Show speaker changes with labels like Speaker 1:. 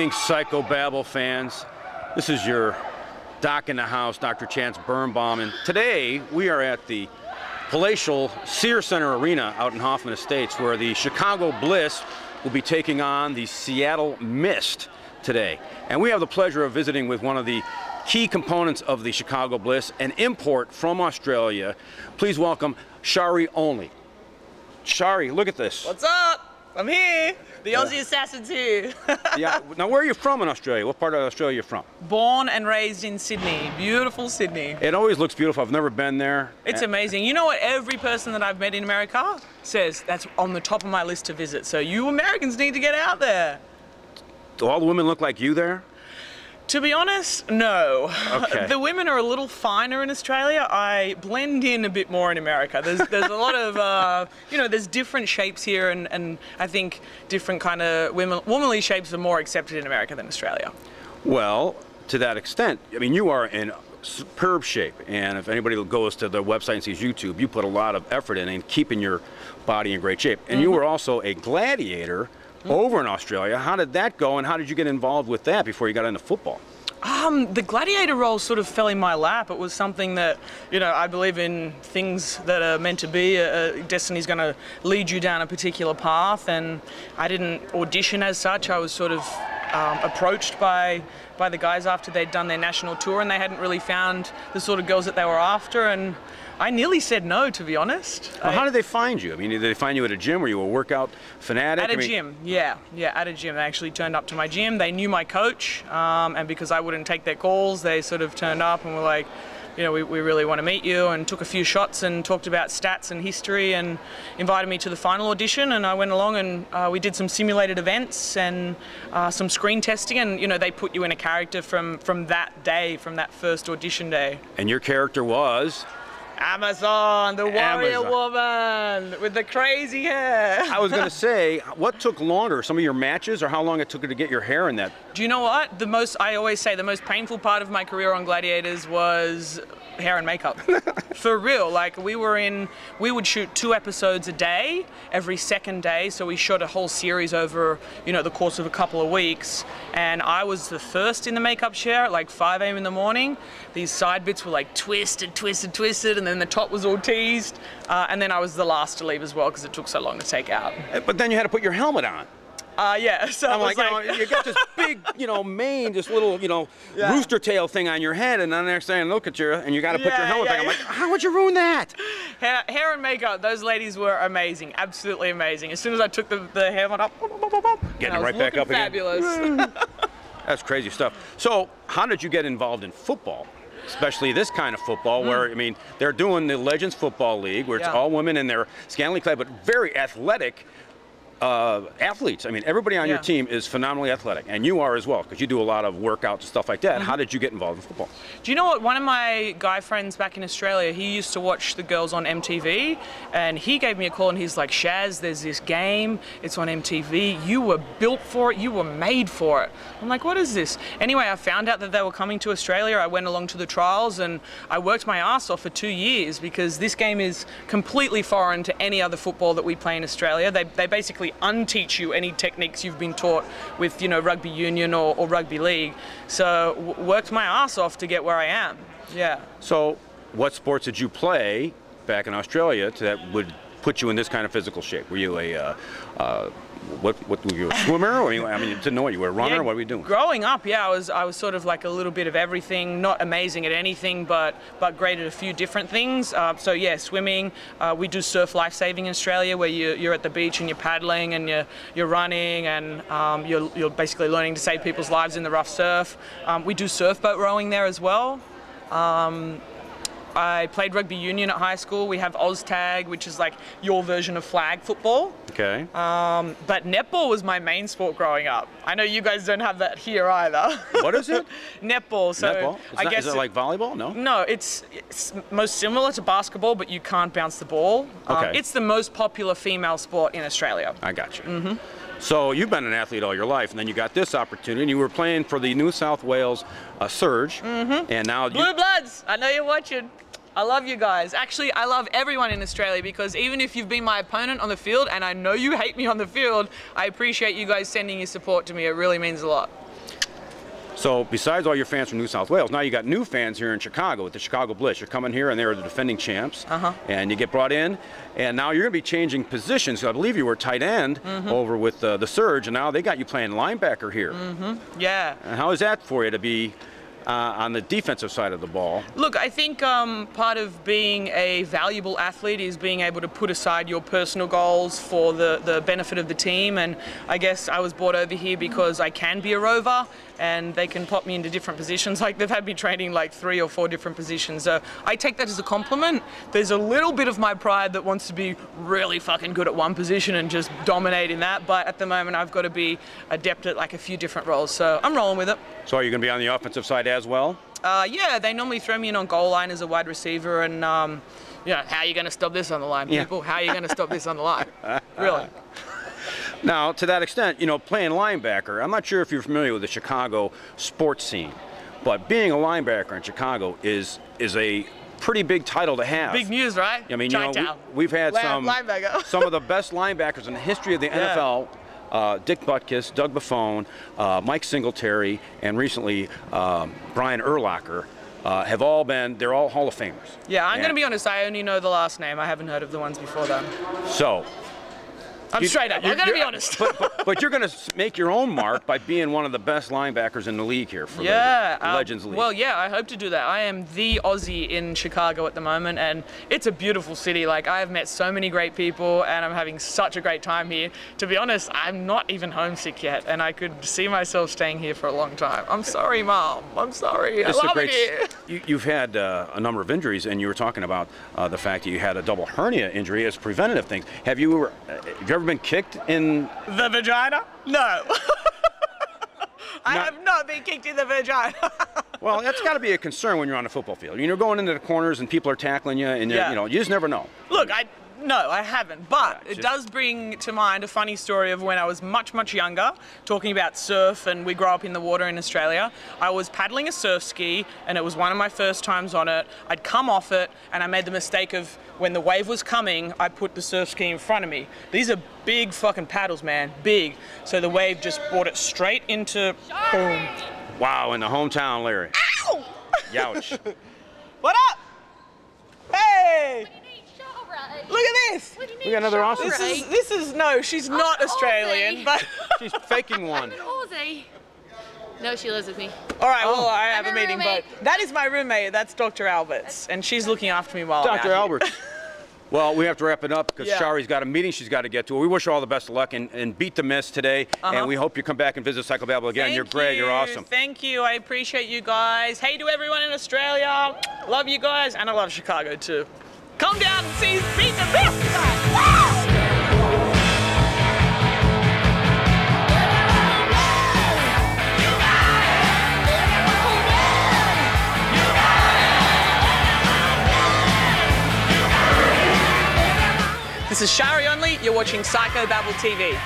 Speaker 1: Greetings, Psychobabble fans. This is your doc in the house, Dr. Chance Burnbaum, and today we are at the palatial Sears Center Arena out in Hoffman Estates, where the Chicago Bliss will be taking on the Seattle Mist today. And we have the pleasure of visiting with one of the key components of the Chicago Bliss, an import from Australia. Please welcome Shari Onley. Shari, look at this.
Speaker 2: What's up? I'm here. The Aussie Assassin's here.
Speaker 1: Yeah. Now, where are you from in Australia? What part of Australia are you from?
Speaker 2: Born and raised in Sydney. Beautiful Sydney.
Speaker 1: It always looks beautiful. I've never been there.
Speaker 2: It's amazing. You know what every person that I've met in America says? That's on the top of my list to visit. So you Americans need to get out there.
Speaker 1: Do all the women look like you there?
Speaker 2: To be honest, no.
Speaker 1: Okay.
Speaker 2: The women are a little finer in Australia. I blend in a bit more in America. There's a lot of, there's different shapes here, and I think different kind of womanly shapes are more accepted in America than Australia.
Speaker 1: Well, to that extent, I mean, you are in superb shape, and if anybody goes to the website and sees YouTube, you put a lot of effort in keeping your body in great shape. And you were also a gladiator over in Australia. How did that go, and how did you get involved with that before you got into football?
Speaker 2: The gladiator role sort of fell in my lap. It was something that, I believe in things that are meant to be. Destiny's going to lead you down a particular path, and I didn't audition as such. I was sort of approached by the guys after they'd done their national tour, and they hadn't really found the sort of girls that they were after, and I nearly said no, to be honest.
Speaker 1: Well, how did they find you? I mean, did they find you at a gym? Were you a workout fanatic?
Speaker 2: At a gym, yeah, at a gym. They actually turned up to my gym. They knew my coach, and because I wouldn't take their calls, they sort of turned up and were like, we really want to meet you, and took a few shots and talked about stats and history and invited me to the final audition, and I went along and we did some simulated events and some screen testing, and they put you in a character from that day, from that first audition day.
Speaker 1: And your character was?
Speaker 2: Amazon, the warrior woman with the crazy hair.
Speaker 1: I was going to say, what took longer, some of your matches, or how long it took to get your hair in that?
Speaker 2: Do you know what? I always say the most painful part of my career on Gladiators was hair and makeup. For real, we would shoot 2 episodes a day, every second day, so we shot a whole series over, the course of a couple of weeks, and I was the first in the makeup chair at like 5 a.m. in the morning. These side bits were like twisted, and then the top was all teased, and then I was the last to leave as well because it took so long to take out.
Speaker 1: But then you had to put your helmet on.
Speaker 2: Yeah, so
Speaker 1: I'm like, you got this big, mane, this little, rooster tail thing on your head, and then the next thing I look at you, and you got to put your helmet back. I'm like, how would you ruin that?
Speaker 2: Hair and makeup, those ladies were amazing, absolutely amazing. As soon as I took the helmet up,
Speaker 1: getting it right back up again.
Speaker 2: Fabulous.
Speaker 1: That's crazy stuff. So, how did you get involved in football? Especially this kind of football, where, they're doing the Legends Football League, where it's all women and they're scantily clad, but very athletic athletes. I mean, everybody on your team is phenomenally athletic, and you are as well, because you do a lot of workouts and stuff like that. How did you get involved in football?
Speaker 2: Do you know what? One of my guy friends back in Australia, he used to watch the girls on MTV, and he gave me a call, and he's like, Shaz, there's this game, it's on MTV, you were built for it, you were made for it. I'm like, what is this? Anyway, I found out that they were coming to Australia. I went along to the trials, and I worked my ass off for 2 years, because this game is completely foreign to any other football that we play in Australia. They basically unteach you any techniques you've been taught with, rugby union or rugby league. So worked my ass off to get where I am. Yeah.
Speaker 1: So what sports did you play back in Australia that would put you in this kind of physical shape? Were you what were you, a swimmer? Or didn't know what you were, a runner?
Speaker 2: Yeah,
Speaker 1: what were you doing?
Speaker 2: Growing up, I was sort of like a little bit of everything, not amazing at anything, but great at a few different things. So yeah, swimming. We do surf lifesaving in Australia, where you're at the beach and you're paddling and you're running, and you're basically learning to save people's lives in the rough surf. We do surf boat rowing there as well. I played rugby union at high school. We have OzTag, which is like your version of flag football.
Speaker 1: Okay.
Speaker 2: But netball was my main sport growing up. I know you guys don't have that here either.
Speaker 1: What is it?
Speaker 2: Netball. So
Speaker 1: netball? I guess is it like volleyball? No?
Speaker 2: No, it's most similar to basketball, but you can't bounce the ball.
Speaker 1: Okay.
Speaker 2: It's the most popular female sport in Australia.
Speaker 1: I got you. So you've been an athlete all your life, and then you got this opportunity, and you were playing for the New South Wales Surge, and now
Speaker 2: Blue Bloods, I know you're watching. I love you guys. Actually, I love everyone in Australia, because even if you've been my opponent on the field, and I know you hate me on the field, I appreciate you guys sending your support to me. It really means a lot.
Speaker 1: So besides all your fans from New South Wales, now you got new fans here in Chicago with the Chicago Bliss. You're coming here and they're the defending champs. And you get brought in, and now you're going to be changing positions. I believe you were tight end over with the Surge, and now they got you playing linebacker here.
Speaker 2: Yeah.
Speaker 1: And how is that for you to be on the defensive side of the ball?
Speaker 2: Look, I think part of being a valuable athlete is being able to put aside your personal goals for the benefit of the team, and I guess I was brought over here because I can be a rover and they can pop me into different positions. Like, they've had me training like 3 or 4 different positions. So I take that as a compliment. There's a little bit of my pride that wants to be really fucking good at one position and just dominate in that, but at the moment I've got to be adept at like a few different roles, so I'm rolling with it.
Speaker 1: So are you going to be on the offensive side as well?
Speaker 2: Yeah, they normally throw me in on goal line as a wide receiver, and you know, how are you going to stop this on the line, people? How are you going to stop this on the line? Really?
Speaker 1: Now, to that extent, you know, playing linebacker, I'm not sure if you're familiar with the Chicago sports scene, but being a linebacker in Chicago is a pretty big title to have.
Speaker 2: Big news, right?
Speaker 1: I mean, you know, we've had some of the best linebackers in the history of the NFL. Dick Butkus, Doug Buffone, Mike Singletary, and recently Brian Urlacher have all been, they're all Hall of Famers.
Speaker 2: Yeah, I'm going to be honest, I only know the last name. I haven't heard of the ones before them.
Speaker 1: So,
Speaker 2: I'm straight up. I'm going to be honest.
Speaker 1: but you're going to make your own mark by being one of the best linebackers in the league here for the Legends League.
Speaker 2: Well, yeah, I hope to do that. I am the Aussie in Chicago at the moment, and it's a beautiful city. Like, I have met so many great people, and I'm having such a great time here. To be honest, I'm not even homesick yet, and I could see myself staying here for a long time. I'm sorry, Mom. I'm sorry. I love it here.
Speaker 1: You've had a number of injuries, and you were talking about the fact that you had a double hernia injury as preventative things. Have you ever been kicked in
Speaker 2: the vagina? No. I have not been kicked in the vagina.
Speaker 1: Well, that's got to be a concern when you're on a football field. You're going into the corners and people are tackling you, and you know, you just never know.
Speaker 2: Look, no, I haven't, but it does bring to mind a funny story of when I was much, much younger, talking about surf, and we grew up in the water in Australia. I was paddling a surf ski, and it was one of my first times on it. I'd come off it, and I made the mistake of, when the wave was coming, I put the surf ski in front of me. These are big fucking paddles, man, big. So the wave just brought it straight into, boom.
Speaker 1: Wow, in the hometown, Larry.
Speaker 2: Ow!
Speaker 1: Youch.
Speaker 2: What up? Hey! Look at this!
Speaker 1: We got another Aussie.
Speaker 2: This is no, she's not Australian, but
Speaker 1: she's faking one.
Speaker 3: I'm an Aussie. No, she lives with me.
Speaker 2: All right, well, I have a meeting, but that is my roommate. That's Dr. Alberts, and she's looking after me while
Speaker 1: Dr. Alberts. Well, we have to wrap it up because Shari's got a meeting she's got to get to. We wish her all the best of luck and beat the miss today, and we hope you come back and visit Psychobabble again. You're great. You're awesome.
Speaker 2: Thank you. I appreciate you guys. Hey to everyone in Australia. Love you guys, and I love Chicago too. Come down and see beat the miss. This is Shari Onley. You're watching Psychobabble TV.